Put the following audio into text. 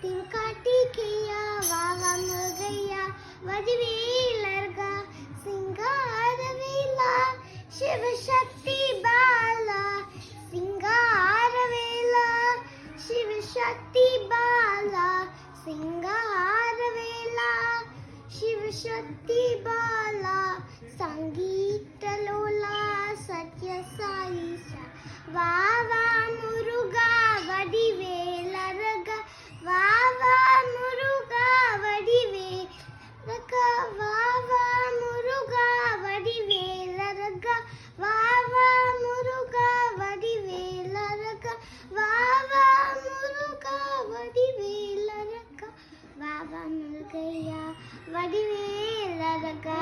தென்காட்டிக்கையா வாவா முருகையா வடிவேலர்கா சிங்காரவேலா சிவசக்தி பாலா சிங்காரவேலா சிவசக்தி பாலா சிங்காரவேலா शिवशक्ति बाला संगीत लोला सत्य साईशा वावा मुरुगा वडिवेलरगा वावा मुरुगा वडिवेलरगा वावा मुरुगा वडिवेलरगा वावा मुरुगा वडिवेलरगा वावा मुरुगा वडिवेलरगा वावा मुरुगैया वडिवेलरगा